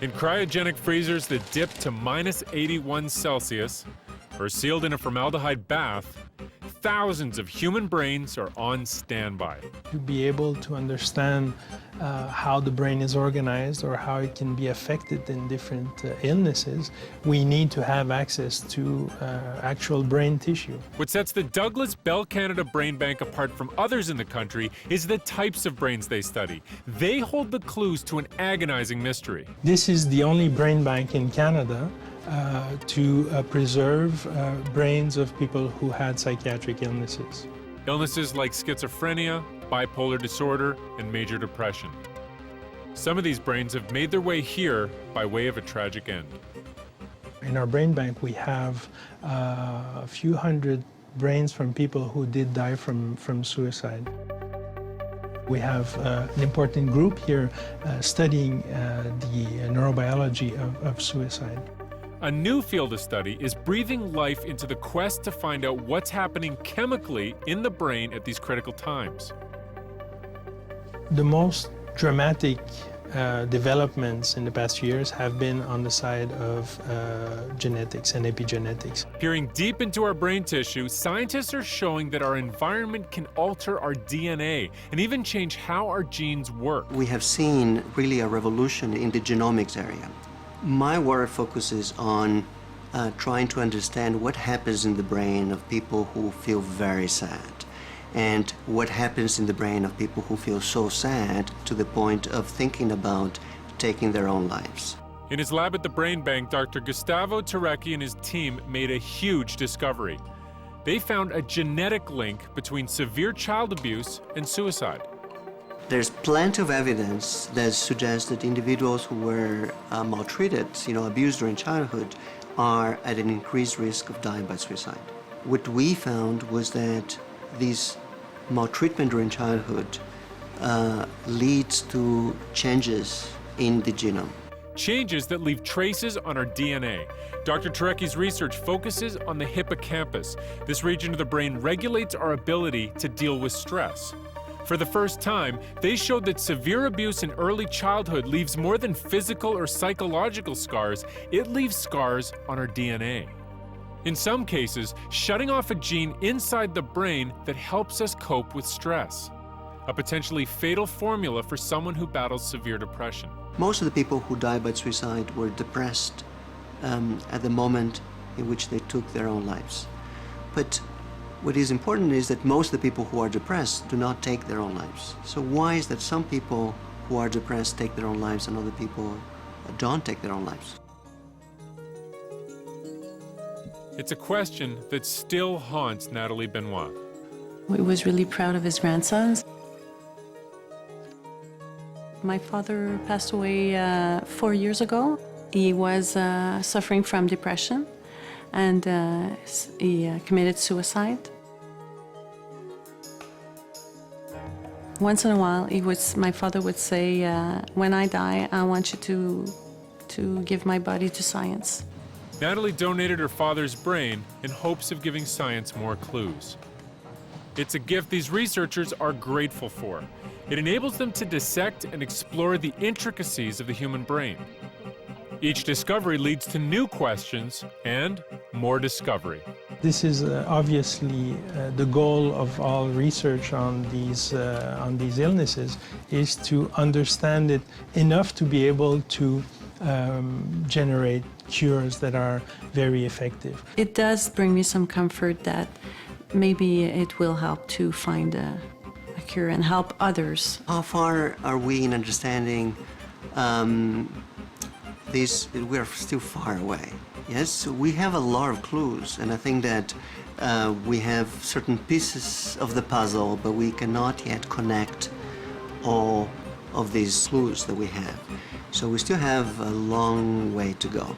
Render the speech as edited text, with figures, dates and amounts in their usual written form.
In cryogenic freezers that dip to minus 81 Celsius or sealed in a formaldehyde bath, thousands of human brains are on standby. To be able to understand how the brain is organized or how it can be affected in different illnesses, we need to have access to actual brain tissue. What sets the Douglas Bell Canada Brain Bank apart from others in the country is the types of brains they study. They hold the clues to an agonizing mystery. This is the only brain bank in Canada to preserve brains of people who had psychiatric illnesses. Illnesses like schizophrenia, bipolar disorder, and major depression. Some of these brains have made their way here by way of a tragic end. In our brain bank, we have a few hundred brains from people who did die from suicide. We have an important group here studying the neurobiology of suicide. A new field of study is breathing life into the quest to find out what's happening chemically in the brain at these critical times. The most dramatic developments in the past few years have been on the side of genetics and epigenetics. Peering deep into our brain tissue, scientists are showing that our environment can alter our DNA and even change how our genes work. We have seen really a revolution in the genomics area. My work focuses on trying to understand what happens in the brain of people who feel very sad, and what happens in the brain of people who feel so sad to the point of thinking about taking their own lives. In his lab at the Brain Bank, Dr. Gustavo Turecki and his team made a huge discovery. They found a genetic link between severe child abuse and suicide. There's plenty of evidence that suggests that individuals who were maltreated, abused during childhood, are at an increased risk of dying by suicide. What we found was that this maltreatment during childhood leads to changes in the genome. Changes that leave traces on our DNA. Dr. Turecki's research focuses on the hippocampus. This region of the brain regulates our ability to deal with stress. For the first time, they showed that severe abuse in early childhood leaves more than physical or psychological scars, it leaves scars on our DNA. In some cases, shutting off a gene inside the brain that helps us cope with stress. A potentially fatal formula for someone who battles severe depression. Most of the people who died by suicide were depressed at the moment in which they took their own lives. But what is important is that most of the people who are depressed do not take their own lives. So why is that some people who are depressed take their own lives and other people don't take their own lives? It's a question that still haunts Natalie Benoit. He was really proud of his grandsons. My father passed away 4 years ago. He was suffering from depression, and he committed suicide. Once in a while, my father would say, when I die, I want you to give my body to science. Natalie donated her father's brain in hopes of giving science more clues. It's a gift these researchers are grateful for. It enables them to dissect and explore the intricacies of the human brain. Each discovery leads to new questions and more discovery. This is obviously the goal of all research on these illnesses, is to understand it enough to be able to generate cures that are very effective. It does bring me some comfort that maybe it will help to find a cure and help others. How far are we in understanding this? We are still far away. Yes, we have a lot of clues, and I think that we have certain pieces of the puzzle, but we cannot yet connect all of these clues that we have. So we still have a long way to go.